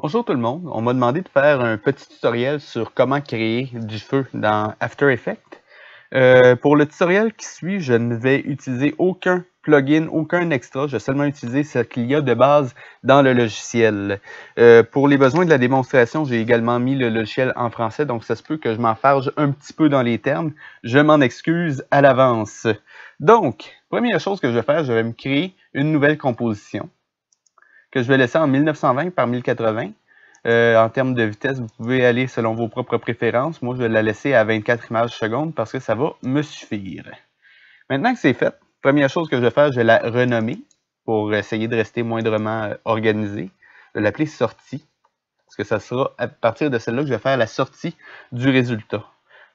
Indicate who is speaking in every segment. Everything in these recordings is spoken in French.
Speaker 1: Bonjour tout le monde, on m'a demandé de faire un petit tutoriel sur comment créer du feu dans After Effects. Pour le tutoriel qui suit, je ne vais utiliser aucun plugin, aucun extra, je vais seulement utiliser ce qu'il y a de base dans le logiciel. Pour les besoins de la démonstration, j'ai également mis le logiciel en français, donc ça se peut que je m'enfarge un petit peu dans les termes, je m'en excuse à l'avance. Donc, première chose que je vais faire, je vais me créer une nouvelle composition que je vais laisser en 1920 par 1080. En termes de vitesse, vous pouvez aller selon vos propres préférences. Moi, je vais la laisser à 24 images secondes parce que ça va me suffire. Maintenant que c'est fait, première chose que je vais faire, je vais la renommer pour essayer de rester moindrement organisé. Je vais l'appeler sortie parce que ça sera à partir de celle-là que je vais faire la sortie du résultat.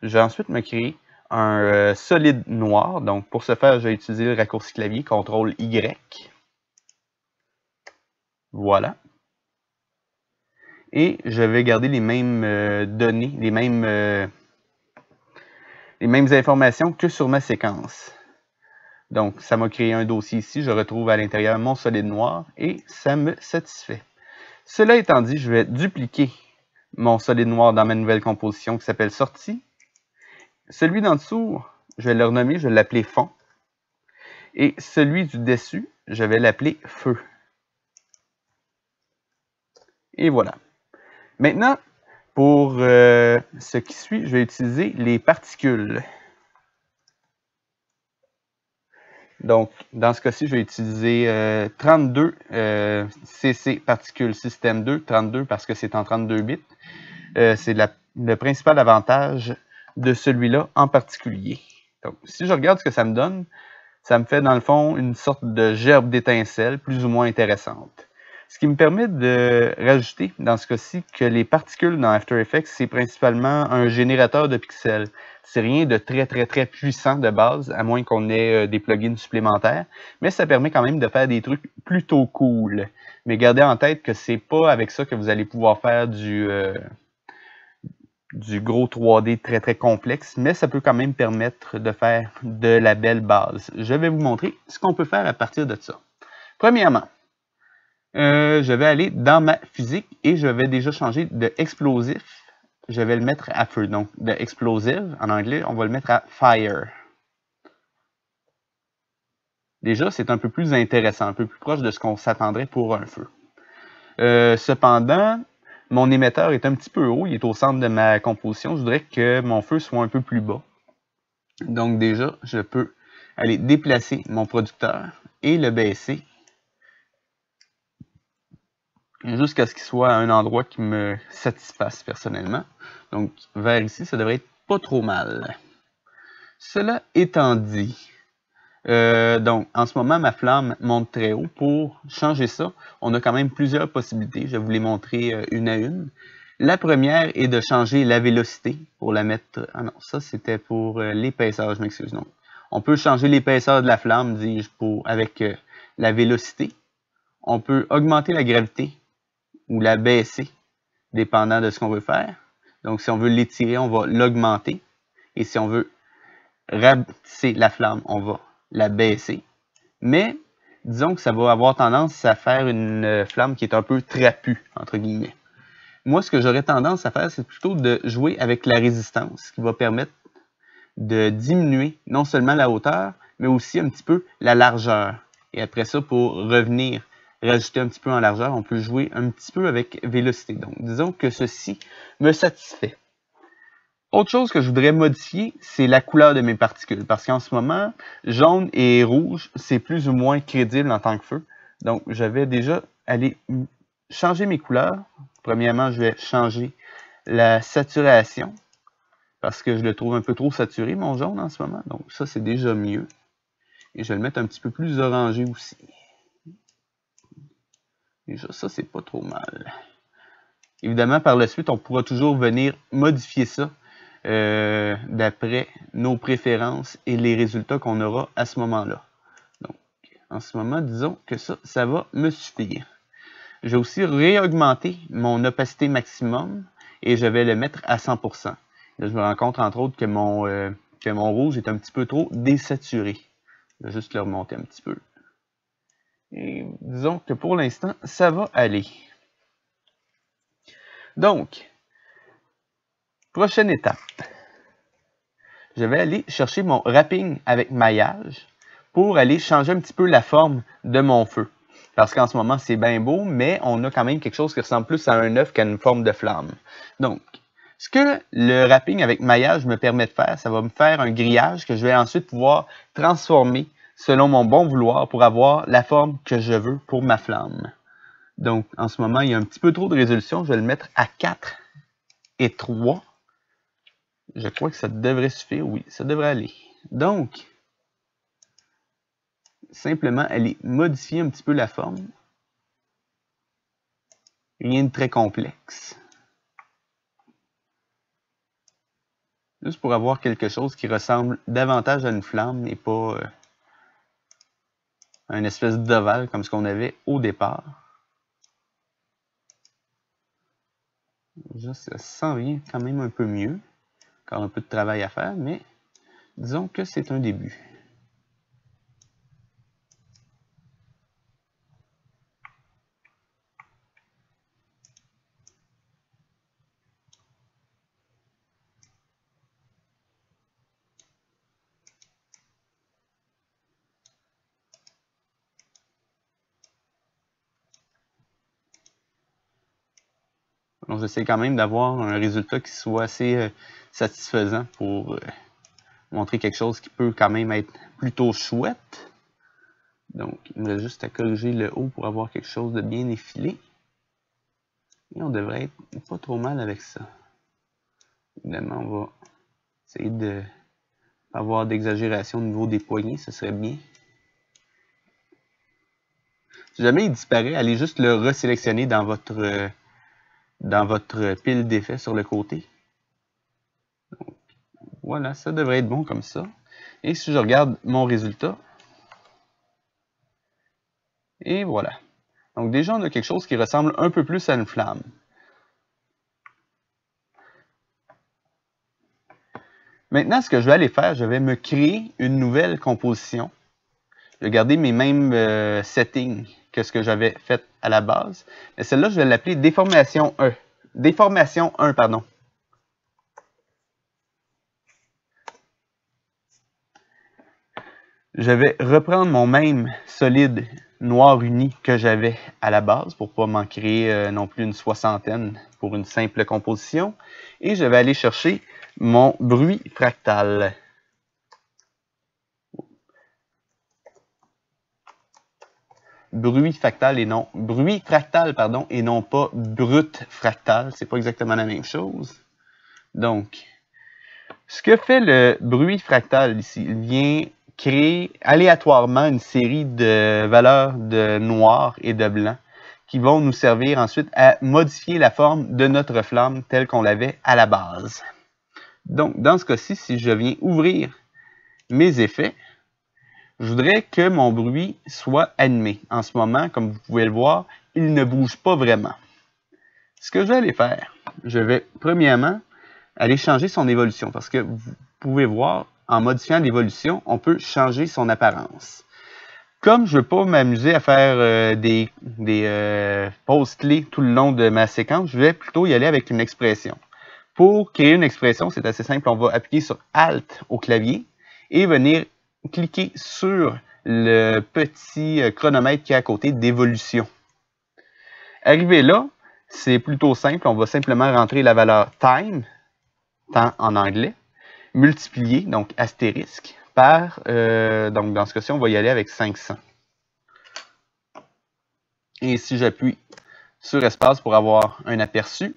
Speaker 1: Je vais ensuite me créer un solide noir. Donc, pour ce faire, je vais utiliser le raccourci clavier CTRL-Y. Voilà. Et je vais garder les mêmes données, les mêmes informations que sur ma séquence. Donc, ça m'a créé un dossier ici. Je retrouve à l'intérieur mon solide noir et ça me satisfait. Cela étant dit, je vais dupliquer mon solide noir dans ma nouvelle composition qui s'appelle sortie. Celui d'en dessous, je vais le renommer, je vais l'appeler fond. Et celui du dessus, je vais l'appeler feu. Et voilà. Maintenant, pour ce qui suit, je vais utiliser les particules. Donc, dans ce cas-ci, je vais utiliser 32 CC particules système 2, 32 parce que c'est en 32 bits. C'est le principal avantage de celui-là en particulier. Donc, si je regarde ce que ça me fait dans le fond une sorte de gerbe d'étincelles plus ou moins intéressante. Ce qui me permet de rajouter, dans ce cas-ci, que les particules dans After Effects, c'est principalement un générateur de pixels. C'est rien de très puissant de base, à moins qu'on ait des plugins supplémentaires, mais ça permet quand même de faire des trucs plutôt cool. Mais gardez en tête que c'est pas avec ça que vous allez pouvoir faire du gros 3D très complexe, mais ça peut quand même permettre de faire de la belle base. Je vais vous montrer ce qu'on peut faire à partir de ça. Premièrement, je vais aller dans ma physique et je vais déjà changer de explosif. Je vais le mettre à feu. Donc, de explosive, en anglais, on va le mettre à fire. Déjà, c'est un peu plus intéressant, un peu plus proche de ce qu'on s'attendrait pour un feu. Cependant, mon émetteur est un petit peu haut, il est au centre de ma composition. Je voudrais que mon feu soit un peu plus bas. Donc déjà, je peux aller déplacer mon producteur et le baisser jusqu'à ce qu'il soit à un endroit qui me satisfasse personnellement. Donc, vers ici, ça devrait être pas trop mal. Cela étant dit, donc, en ce moment, ma flamme monte très haut. Pour changer ça, on a quand même plusieurs possibilités. Je vais vous les montrer une à une. La première est de changer la vélocité pour la mettre... Ah non, ça c'était pour l'épaisseur, je m'excuse. Non. On peut changer l'épaisseur de la flamme, dis-je, avec la vélocité. On peut augmenter la gravité ou la baisser, dépendant de ce qu'on veut faire. Donc, si on veut l'étirer, on va l'augmenter. Et si on veut rapetisser la flamme, on va la baisser. Mais, disons que ça va avoir tendance à faire une flamme qui est un peu trapue, entre guillemets. Moi, ce que j'aurais tendance à faire, c'est plutôt de jouer avec la résistance, qui va permettre de diminuer non seulement la hauteur, mais aussi un petit peu la largeur. Et après ça, pour revenir rajouter un petit peu en largeur, on peut jouer un petit peu avec vélocité. Donc, disons que ceci me satisfait. Autre chose que je voudrais modifier, c'est la couleur de mes particules. Parce qu'en ce moment, jaune et rouge, c'est plus ou moins crédible en tant que feu. Donc, je vais déjà aller changer mes couleurs. Premièrement, je vais changer la saturation. Parce que je le trouve un peu trop saturé, mon jaune, en ce moment. Donc, ça, c'est déjà mieux. Et je vais le mettre un petit peu plus orangé aussi. Déjà, ça, c'est pas trop mal. Évidemment, par la suite, on pourra toujours venir modifier ça d'après nos préférences et les résultats qu'on aura à ce moment-là. Donc, en ce moment, disons que ça va me suffire. Je vais aussi réaugmenter mon opacité maximum et je vais le mettre à 100%. Là, je me rends compte, entre autres, que mon rouge est un petit peu trop désaturé. Je vais juste le remonter un petit peu. Et disons que pour l'instant, ça va aller. Donc, prochaine étape. Je vais aller chercher mon wrapping avec maillage pour aller changer un petit peu la forme de mon feu. Parce qu'en ce moment, c'est bien beau, mais on a quand même quelque chose qui ressemble plus à un œuf qu'à une forme de flamme. Donc, ce que le wrapping avec maillage me permet de faire, ça va me faire un grillage que je vais ensuite pouvoir transformer selon mon bon vouloir pour avoir la forme que je veux pour ma flamme. Donc, en ce moment, il y a un petit peu trop de résolution. Je vais le mettre à 4 et 3. Je crois que ça devrait suffire. Oui, ça devrait aller. Donc, simplement aller modifier un petit peu la forme. Rien de très complexe. Juste pour avoir quelque chose qui ressemble davantage à une flamme et pas à une espèce d'ovale comme ce qu'on avait au départ. Déjà, ça s'en vient quand même un peu mieux. Encore un peu de travail à faire, mais disons que c'est un début. Donc, j'essaie quand même d'avoir un résultat qui soit assez satisfaisant pour montrer quelque chose qui peut quand même être plutôt chouette. Donc, il me reste juste à corriger le haut pour avoir quelque chose de bien effilé. Et on devrait être pas trop mal avec ça. Évidemment, on va essayer de pas avoir d'exagération au niveau des poignets, ce serait bien. Si jamais il disparaît, allez juste le resélectionner dans votre pile d'effets sur le côté. Donc, voilà, ça devrait être bon comme ça. Et si je regarde mon résultat, et voilà. Donc déjà, on a quelque chose qui ressemble un peu plus à une flamme. Maintenant, ce que je vais aller faire, je vais me créer une nouvelle composition. Je vais garder mes mêmes settings que ce que j'avais fait à la base. Mais celle-là, je vais l'appeler déformation 1. Déformation 1, pardon. Je vais reprendre mon même solide noir uni que j'avais à la base pour ne pas m'en créer non plus une soixantaine pour une simple composition. Et je vais aller chercher mon bruit fractal. Bruit fractal et non pas brut fractal, c'est pas exactement la même chose. Donc, ce que fait le bruit fractal ici, il vient créer aléatoirement une série de valeurs de noir et de blanc qui vont nous servir ensuite à modifier la forme de notre flamme telle qu'on l'avait à la base. Donc, dans ce cas-ci, si je viens ouvrir mes effets, je voudrais que mon bruit soit animé. En ce moment, comme vous pouvez le voir, il ne bouge pas vraiment. Ce que je vais aller faire, je vais premièrement aller changer son évolution parce que vous pouvez voir, en modifiant l'évolution, on peut changer son apparence. Comme je ne veux pas m'amuser à faire des pauses clés tout le long de ma séquence, je vais plutôt y aller avec une expression. Pour créer une expression, c'est assez simple, on va appuyer sur Alt au clavier et venir cliquer sur le petit chronomètre qui est à côté d'évolution. Arrivé là, c'est plutôt simple, on va simplement rentrer la valeur time, temps en anglais, multiplié, donc astérisque, par, donc dans ce cas-ci, on va y aller avec 500. Et si j'appuie sur espace pour avoir un aperçu,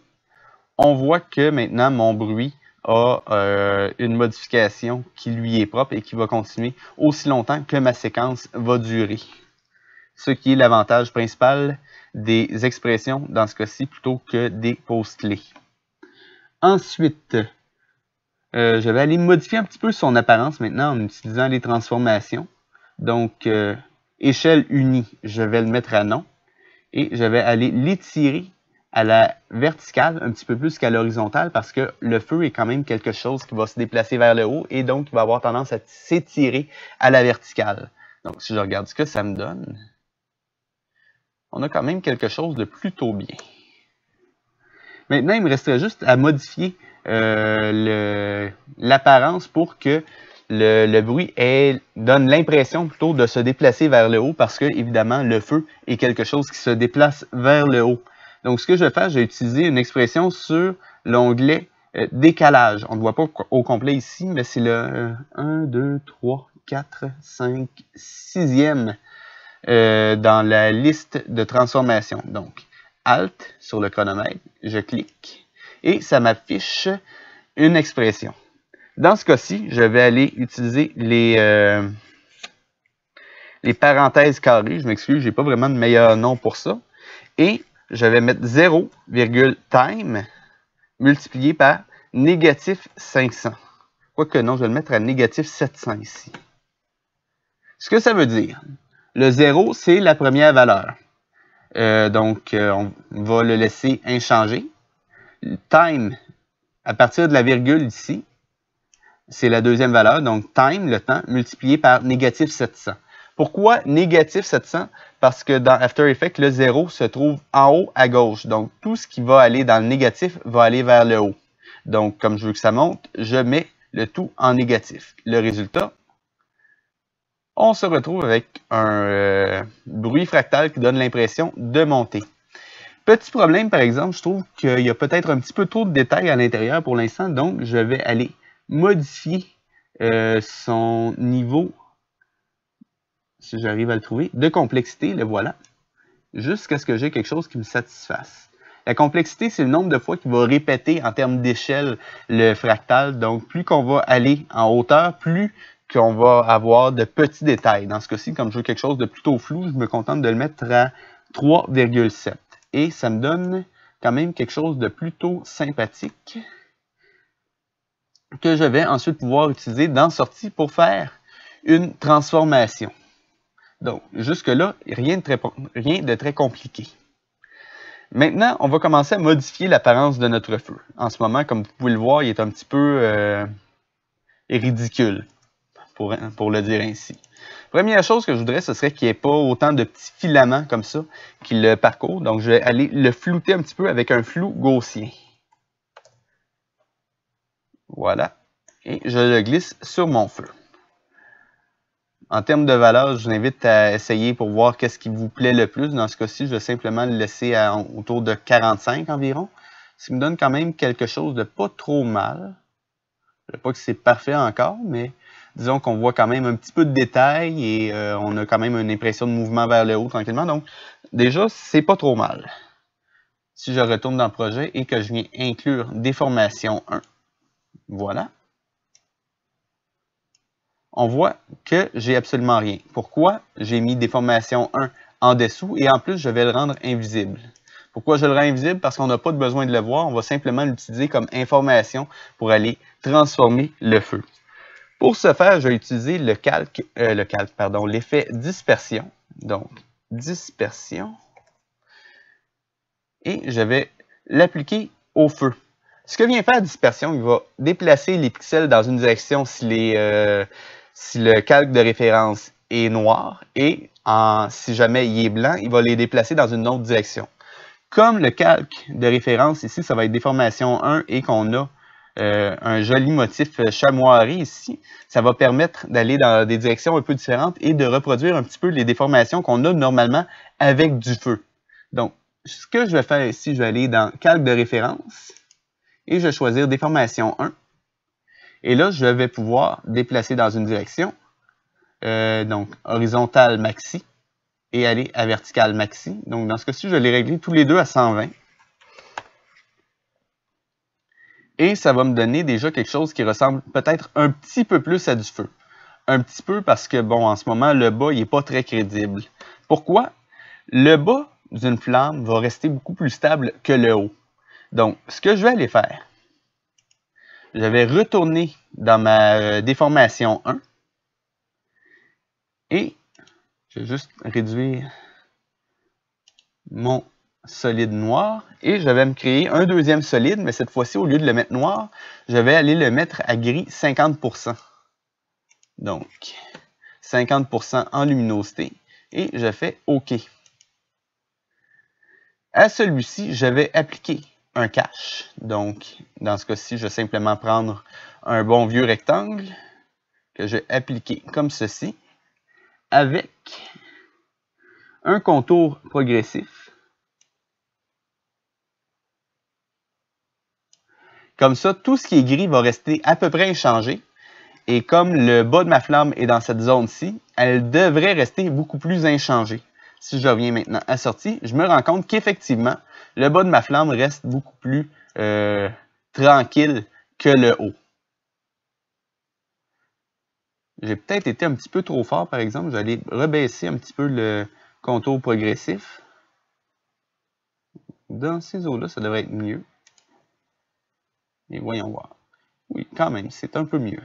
Speaker 1: on voit que maintenant mon bruit a une modification qui lui est propre et qui va continuer aussi longtemps que ma séquence va durer. Ce qui est l'avantage principal des expressions dans ce cas-ci plutôt que des pauses clés. Ensuite, je vais aller modifier un petit peu son apparence maintenant en utilisant les transformations. Donc, échelle unie, je vais le mettre à non. Et je vais aller l'étirer à la verticale un petit peu plus qu'à l'horizontale parce que le feu est quand même quelque chose qui va se déplacer vers le haut et donc il va avoir tendance à s'étirer à la verticale. Donc, si je regarde ce que ça me donne, on a quand même quelque chose de plutôt bien. Maintenant, il me resterait juste à modifier l'apparence pour que le bruit donne l'impression plutôt de se déplacer vers le haut parce que, évidemment, le feu est quelque chose qui se déplace vers le haut. Donc, ce que je vais faire, je vais utiliser une expression sur l'onglet décalage. On ne voit pas au complet ici, mais c'est le 1, 2, 3, 4, 5, 6e dans la liste de transformation. Donc, Alt sur le chronomètre, je clique et ça m'affiche une expression. Dans ce cas-ci, je vais aller utiliser les parenthèses carrées. Je m'excuse, je n'ai pas vraiment de meilleur nom pour ça. Et je vais mettre 0,time multiplié par négatif 500. Quoique non, je vais le mettre à négatif 700 ici. Ce que ça veut dire, le 0, c'est la première valeur. Donc, on va le laisser inchangé. Time, à partir de la virgule ici, c'est la deuxième valeur. Donc, time, le temps, multiplié par négatif 700. Pourquoi négatif 700? Parce que dans After Effects, le 0 se trouve en haut à gauche. Donc, tout ce qui va aller dans le négatif va aller vers le haut. Donc, comme je veux que ça monte, je mets le tout en négatif. Le résultat, on se retrouve avec un bruit fractal qui donne l'impression de monter. Petit problème, par exemple, je trouve qu'il y a peut-être un petit peu trop de détails à l'intérieur pour l'instant. Donc, je vais aller modifier son niveau, si j'arrive à le trouver, de complexité, le voilà, jusqu'à ce que j'ai quelque chose qui me satisfasse. La complexité, c'est le nombre de fois qu'il va répéter en termes d'échelle le fractal. Donc, plus qu'on va aller en hauteur, plus qu'on va avoir de petits détails. Dans ce cas-ci, comme je veux quelque chose de plutôt flou, je me contente de le mettre à 3,7. Et ça me donne quand même quelque chose de plutôt sympathique que je vais ensuite pouvoir utiliser dans Sortie pour faire une transformation. Donc, jusque-là, rien de très compliqué. Maintenant, on va commencer à modifier l'apparence de notre feu. En ce moment, comme vous pouvez le voir, il est un petit peu ridicule, pour le dire ainsi. Première chose que je voudrais, ce serait qu'il n'y ait pas autant de petits filaments comme ça qui le parcourent. Donc, je vais aller le flouter un petit peu avec un flou gaussien. Voilà. Et je le glisse sur mon feu. En termes de valeur, je vous invite à essayer pour voir qu'est-ce qui vous plaît le plus. Dans ce cas-ci, je vais simplement le laisser autour de 45 environ. Ce qui me donne quand même quelque chose de pas trop mal. Je ne dis pas que c'est parfait encore, mais disons qu'on voit quand même un petit peu de détails et on a quand même une impression de mouvement vers le haut tranquillement. Donc, déjà, c'est pas trop mal. Si je retourne dans le projet et que je viens inclure déformation 1, voilà. On voit que j'ai absolument rien. Pourquoi? J'ai mis déformation 1 en dessous et en plus, je vais le rendre invisible. Pourquoi je le rends invisible? Parce qu'on n'a pas besoin de le voir. On va simplement l'utiliser comme information pour aller transformer le feu. Pour ce faire, je vais utiliser l'effet dispersion. Donc, dispersion. Et je vais l'appliquer au feu. Ce que vient faire dispersion, il va déplacer les pixels dans une direction si le calque de référence est noir et si jamais il est blanc, il va les déplacer dans une autre direction. Comme le calque de référence ici, ça va être déformation 1 et qu'on a un joli motif chamoiré ici, ça va permettre d'aller dans des directions un peu différentes et de reproduire un petit peu les déformations qu'on a normalement avec du feu. Donc, ce que je vais faire ici, je vais aller dans calque de référence et je vais choisir déformation 1. Et là, je vais pouvoir déplacer dans une direction, donc horizontale maxi, et aller à verticale maxi. Donc, dans ce cas-ci, je vais les régler tous les deux à 120. Et ça va me donner déjà quelque chose qui ressemble peut-être un petit peu plus à du feu. Un petit peu parce que, bon, en ce moment, le bas, il n'est pas très crédible. Pourquoi? Le bas d'une flamme va rester beaucoup plus stable que le haut. Donc, ce que je vais aller faire, je vais retourner dans ma déformation 1 et je vais juste réduire mon solide noir et je vais me créer un deuxième solide, mais cette fois-ci, au lieu de le mettre noir, je vais aller le mettre à gris 50%. Donc, 50% en luminosité et je fais OK. À celui-ci, je vais appliquer un cache. Donc, dans ce cas-ci, je vais simplement prendre un bon vieux rectangle que je vais appliquer comme ceci avec un contour progressif. Comme ça, tout ce qui est gris va rester à peu près inchangé. Et comme le bas de ma flamme est dans cette zone-ci, elle devrait rester beaucoup plus inchangée. Si je reviens maintenant à sortie, je me rends compte qu'effectivement, le bas de ma flamme reste beaucoup plus tranquille que le haut. J'ai peut-être été un petit peu trop fort, par exemple. Je vais aller rebaisser un petit peu le contour progressif. Dans ces eaux-là, ça devrait être mieux. Et voyons voir. Oui, quand même, c'est un peu mieux.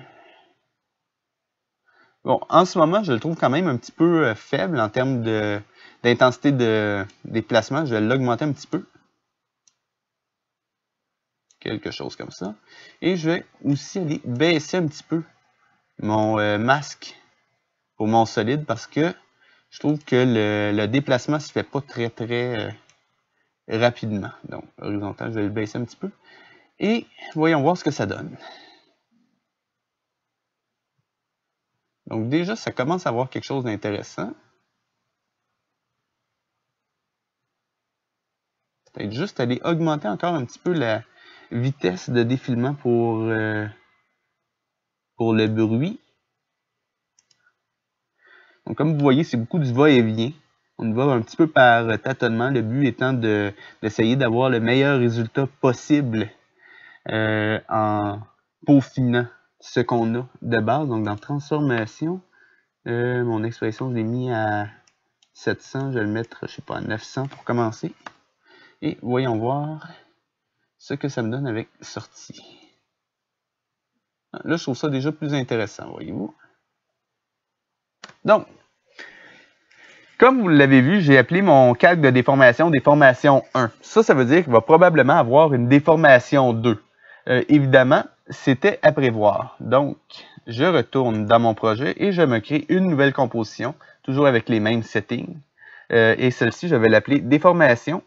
Speaker 1: Bon, en ce moment, je le trouve quand même un petit peu faible en termes d'intensité de déplacement. Je vais l'augmenter un petit peu. Quelque chose comme ça. Et je vais aussi aller baisser un petit peu mon masque pour mon solide parce que je trouve que le déplacement ne se fait pas très rapidement. Donc, horizontal, je vais le baisser un petit peu. Et voyons voir ce que ça donne. Donc déjà, ça commence à avoir quelque chose d'intéressant. Peut-être juste aller augmenter encore un petit peu la vitesse de défilement pour le bruit. Donc comme vous voyez, c'est beaucoup du va-et-vient. On va un petit peu par tâtonnement, le but étant d'essayer d'avoir le meilleur résultat possible en peaufinant ce qu'on a de base. Donc dans transformation, mon expression, je l'ai mis à 700, je vais le mettre, je sais pas, à 900 pour commencer. Et voyons voir ce que ça me donne avec sortie. Là, je trouve ça déjà plus intéressant, voyez-vous. Donc, comme vous l'avez vu, j'ai appelé mon calque de déformation déformation 1. Ça veut dire qu'il va probablement avoir une déformation 2. Évidemment, c'était à prévoir. Donc, je retourne dans mon projet et je me crée une nouvelle composition, toujours avec les mêmes settings. Et celle-ci, je vais l'appeler déformation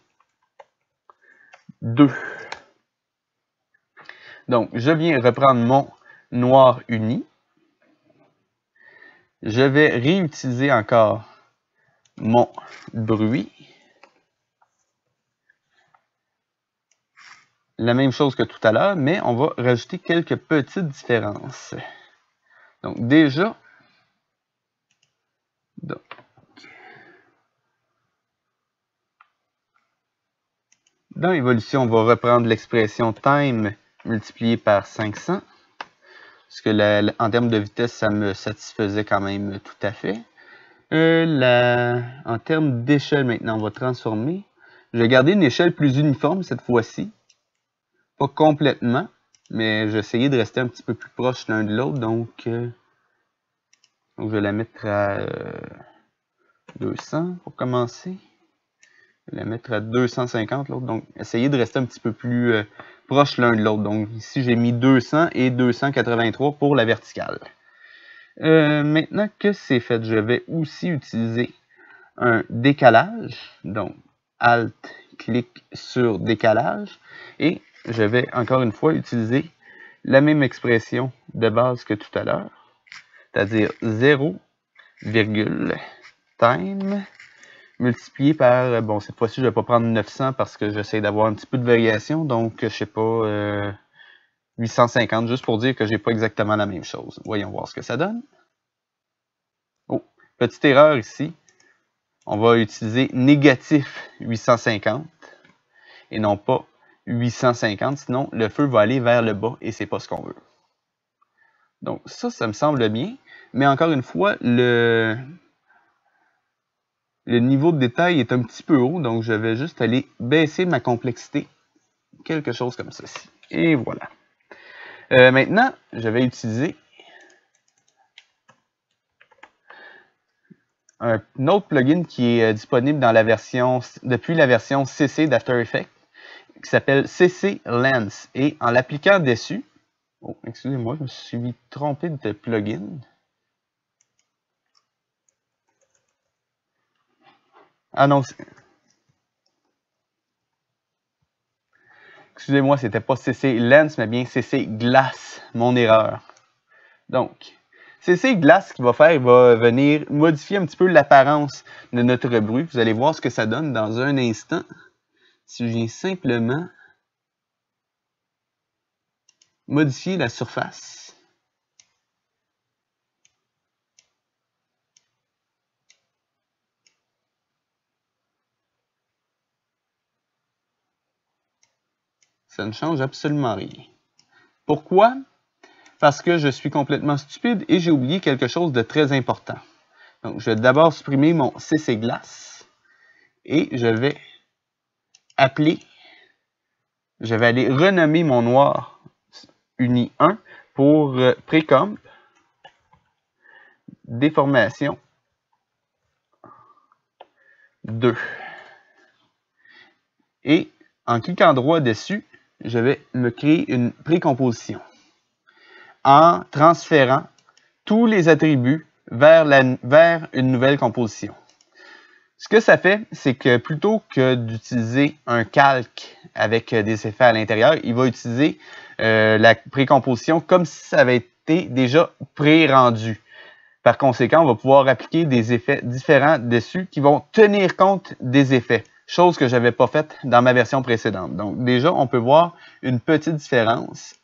Speaker 1: 2. Donc, je viens reprendre mon noir uni. Je vais réutiliser encore mon bruit. La même chose que tout à l'heure, mais on va rajouter quelques petites différences. Donc déjà, dans l'évolution, on va reprendre l'expression time multiplié par 500. Parce que en termes de vitesse, ça me satisfaisait quand même tout à fait. En termes d'échelle, maintenant, on va transformer. Je vais garder une échelle plus uniforme cette fois-ci. Pas complètement, mais j'ai essayé de rester un petit peu plus proche l'un de l'autre. Donc, je vais la mettre à 200 pour commencer. Je vais la mettre à 250 l'autre. Donc, essayez de rester un petit peu plus proche l'un de l'autre. Donc, ici, j'ai mis 200 et 283 pour la verticale. Maintenant que c'est fait, je vais aussi utiliser un décalage. Donc, Alt, clic sur décalage. Et je vais encore une fois utiliser la même expression de base que tout à l'heure. C'est-à-dire 0, time multiplié par, bon, cette fois-ci, je ne vais pas prendre 900 parce que j'essaie d'avoir un petit peu de variation. Donc, je sais pas, 850, juste pour dire que j'ai pas exactement la même chose. Voyons voir ce que ça donne. Oh, petite erreur ici. On va utiliser négatif 850 et non pas 850, sinon le feu va aller vers le bas et c'est pas ce qu'on veut. Donc ça me semble bien, mais encore une fois, le niveau de détail est un petit peu haut, donc je vais juste aller baisser ma complexité, quelque chose comme ceci. Et voilà. Maintenant, je vais utiliser un autre plugin qui est disponible dans depuis la version CC d'After Effects, qui s'appelle CC Lens. Et en l'appliquant dessus, oh, excusez-moi, je me suis trompé de plugin. Ah non, excusez-moi, c'était pas CC Lens, mais bien CC Glass, mon erreur. Donc, CC Glass, ce qu'il va faire, il va venir modifier un petit peu l'apparence de notre bruit. Vous allez voir ce que ça donne dans un instant. Si je viens simplement modifier la surface. Ça ne change absolument rien. Pourquoi? Parce que je suis complètement stupide et j'ai oublié quelque chose de très important. Donc, je vais d'abord supprimer mon CC Glass et je vais aller renommer mon noir uni 1 pour Précomp, déformation 2. Et en cliquant droit dessus, je vais me créer une précomposition en transférant tous les attributs vers une nouvelle composition. Ce que ça fait, c'est que plutôt que d'utiliser un calque avec des effets à l'intérieur, il va utiliser la précomposition comme si ça avait été déjà pré-rendu. Par conséquent, on va pouvoir appliquer des effets différents dessus qui vont tenir compte des effets, chose que je n'avais pas faite dans ma version précédente. Donc déjà, on peut voir une petite différence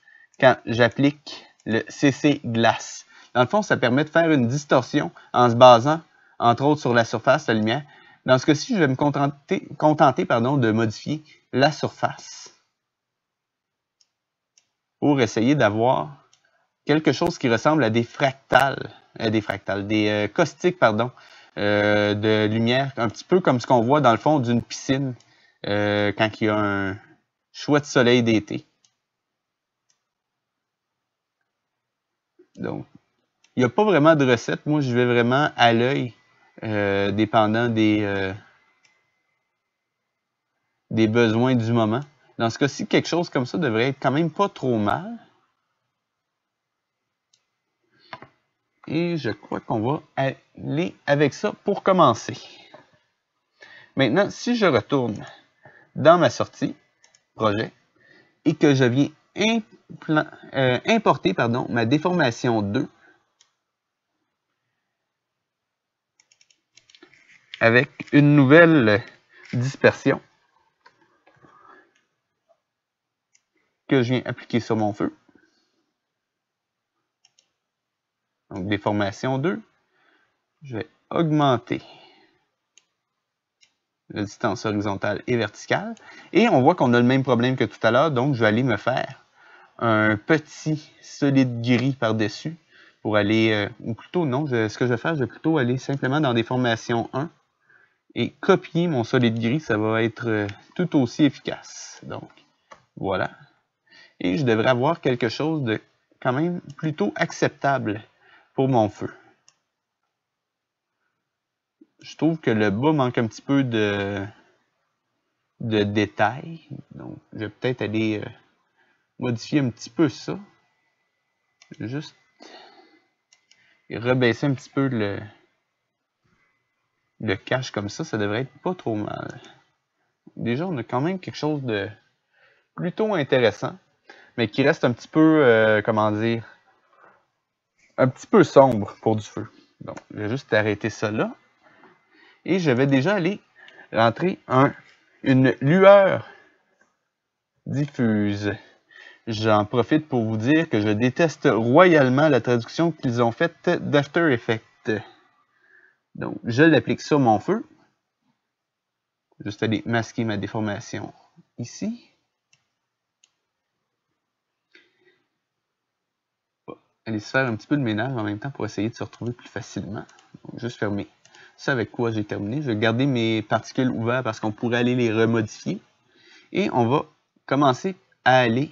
Speaker 1: quand j'applique le CC Glass. Dans le fond, ça permet de faire une distorsion en se basant, entre autres, sur la surface, la lumière. Dans ce cas-ci, je vais me contenter de modifier la surface pour essayer d'avoir quelque chose qui ressemble à des caustiques, de lumière, un petit peu comme ce qu'on voit dans le fond d'une piscine quand il y a un chouette soleil d'été. Donc, il n'y a pas vraiment de recette. Moi, je vais vraiment à l'œil, dépendant des besoins du moment. Dans ce cas-ci, quelque chose comme ça devrait être quand même pas trop mal. Et je crois qu'on va aller avec ça pour commencer. Maintenant, si je retourne dans ma sortie, projet, et que je viens importer ma déformation 2 avec une nouvelle dispersion que je viens appliquer sur mon feu. Donc, déformation 2. Je vais augmenter la distance horizontale et verticale. Et on voit qu'on a le même problème que tout à l'heure. Donc, je vais aller me faire un petit solide gris par-dessus pour aller, ou plutôt non, ce que je vais faire, je vais plutôt aller simplement dans déformation 1 et copier mon solide gris. Ça va être tout aussi efficace. Donc, voilà. Et je devrais avoir quelque chose de quand même plutôt acceptable pour mon feu. Je trouve que le bas manque un petit peu de détails. Donc, je vais peut-être aller modifier un petit peu ça. Juste rebaisser un petit peu le cache comme ça. Ça devrait être pas trop mal. Déjà, on a quand même quelque chose de plutôt intéressant, mais qui reste un petit peu, comment dire, un petit peu sombre pour du feu. Donc, je vais juste arrêter ça là. Et je vais déjà aller rentrer une lueur diffuse. J'en profite pour vous dire que je déteste royalement la traduction qu'ils ont faite d'After Effects. Donc, je l'applique sur mon feu. Juste aller masquer ma déformation ici. Aller se faire un petit peu de ménage en même temps pour essayer de se retrouver plus facilement. Donc, juste fermer ça avec quoi j'ai terminé. Je vais garder mes particules ouvertes parce qu'on pourrait aller les remodifier. Et on va commencer à aller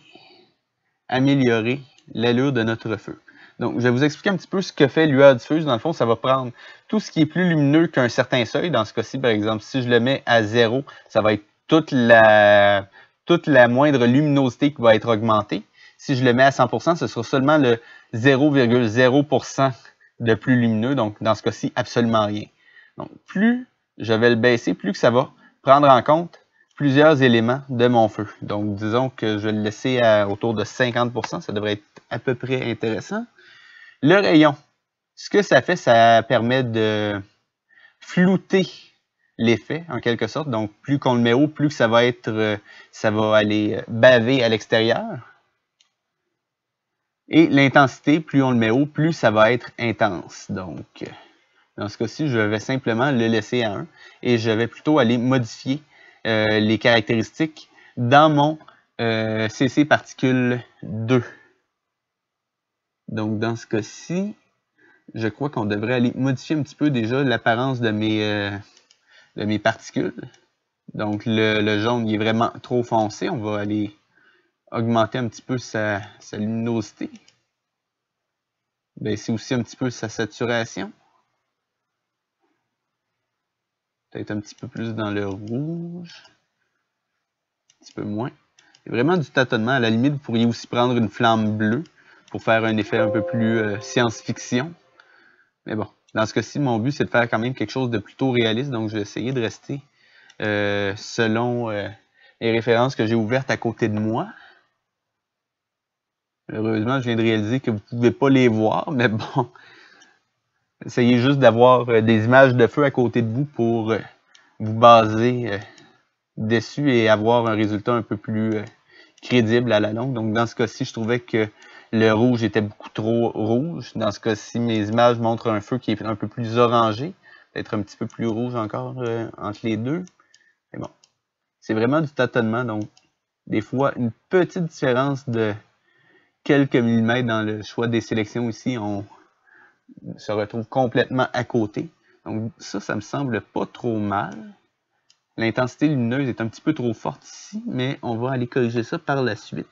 Speaker 1: améliorer l'allure de notre feu. Donc, je vais vous expliquer un petit peu ce que fait lueur diffuse. Dans le fond, ça va prendre tout ce qui est plus lumineux qu'un certain seuil. Dans ce cas-ci, par exemple, si je le mets à 0, ça va être toute la moindre luminosité qui va être augmentée. Si je le mets à 100%, ce sera seulement le 0,0% de plus lumineux. Donc, dans ce cas-ci, absolument rien. Donc, plus je vais le baisser, plus que ça va prendre en compte plusieurs éléments de mon feu. Donc, disons que je vais le laisser autour de 50%. Ça devrait être à peu près intéressant. Le rayon, ce que ça fait, ça permet de flouter l'effet, en quelque sorte. Donc, plus qu'on le met haut, plus que ça va aller baver à l'extérieur. Et l'intensité, plus on le met haut, plus ça va être intense. Donc, dans ce cas-ci, je vais simplement le laisser à 1 et je vais plutôt aller modifier les caractéristiques dans mon CC Particule 2. Donc, dans ce cas-ci, je crois qu'on devrait aller modifier un petit peu déjà l'apparence de mes particules. Donc, le jaune, il est vraiment trop foncé. On va aller augmenter un petit peu sa luminosité. Baisser aussi un petit peu sa saturation. Peut-être un petit peu plus dans le rouge. Un petit peu moins. C'est vraiment du tâtonnement. À la limite, vous pourriez aussi prendre une flamme bleue pour faire un effet un peu plus science-fiction. Mais bon, dans ce cas-ci, mon but, c'est de faire quand même quelque chose de plutôt réaliste. Donc, je vais essayer de rester selon les références que j'ai ouvertes à côté de moi. Heureusement, je viens de réaliser que vous ne pouvez pas les voir, mais bon. Essayez juste d'avoir des images de feu à côté de vous pour vous baser dessus et avoir un résultat un peu plus crédible à la longue. Donc, dans ce cas-ci, je trouvais que le rouge était beaucoup trop rouge. Dans ce cas-ci, mes images montrent un feu qui est un peu plus orangé, peut-être un petit peu plus rouge encore entre les deux. Mais bon, c'est vraiment du tâtonnement. Donc, des fois, une petite différence de quelques millimètres dans le choix des sélections ici, on se retrouve complètement à côté. Donc, ça me semble pas trop mal. L'intensité lumineuse est un petit peu trop forte ici, mais on va aller corriger ça par la suite.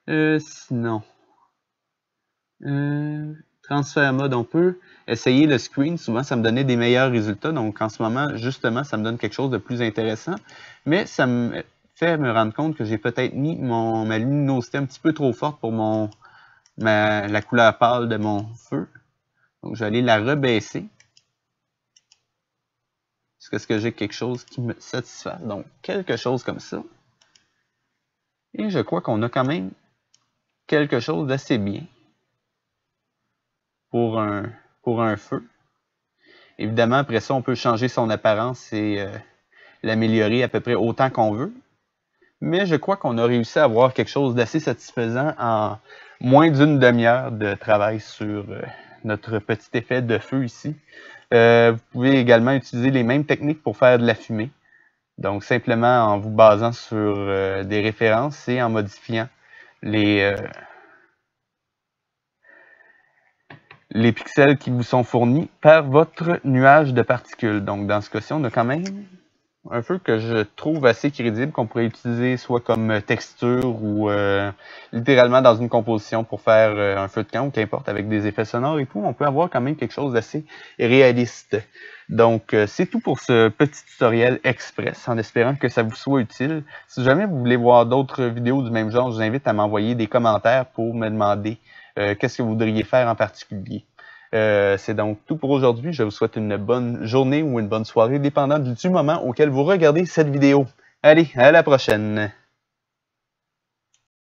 Speaker 1: Sinon, transfert mode, on peut essayer le screen. Souvent, ça me donnait des meilleurs résultats. Donc, en ce moment, justement, ça me donne quelque chose de plus intéressant. Mais ça me fait me rendre compte que j'ai peut-être mis ma luminosité un petit peu trop forte pour la couleur pâle de mon feu. Donc, je vais aller la rebaisser. Est-ce que j'ai quelque chose qui me satisfait? Donc, quelque chose comme ça. Et je crois qu'on a quand même quelque chose d'assez bien pour un feu. Évidemment, après ça, on peut changer son apparence et l'améliorer à peu près autant qu'on veut. Mais je crois qu'on a réussi à avoir quelque chose d'assez satisfaisant en moins d'une demi-heure de travail sur notre petit effet de feu ici. Vous pouvez également utiliser les mêmes techniques pour faire de la fumée. Donc, simplement en vous basant sur des références et en modifiant les pixels qui vous sont fournis par votre nuage de particules. Donc, dans ce cas-ci, on a quand même un feu que je trouve assez crédible, qu'on pourrait utiliser soit comme texture ou littéralement dans une composition pour faire un feu de camp ou qu'importe, avec des effets sonores et tout. On peut avoir quand même quelque chose d'assez réaliste. Donc, c'est tout pour ce petit tutoriel express, en espérant que ça vous soit utile. Si jamais vous voulez voir d'autres vidéos du même genre, je vous invite à m'envoyer des commentaires pour me demander qu'est-ce que vous voudriez faire en particulier. C'est donc tout pour aujourd'hui. Je vous souhaite une bonne journée ou une bonne soirée, dépendant du moment auquel vous regardez cette vidéo. Allez, à la prochaine!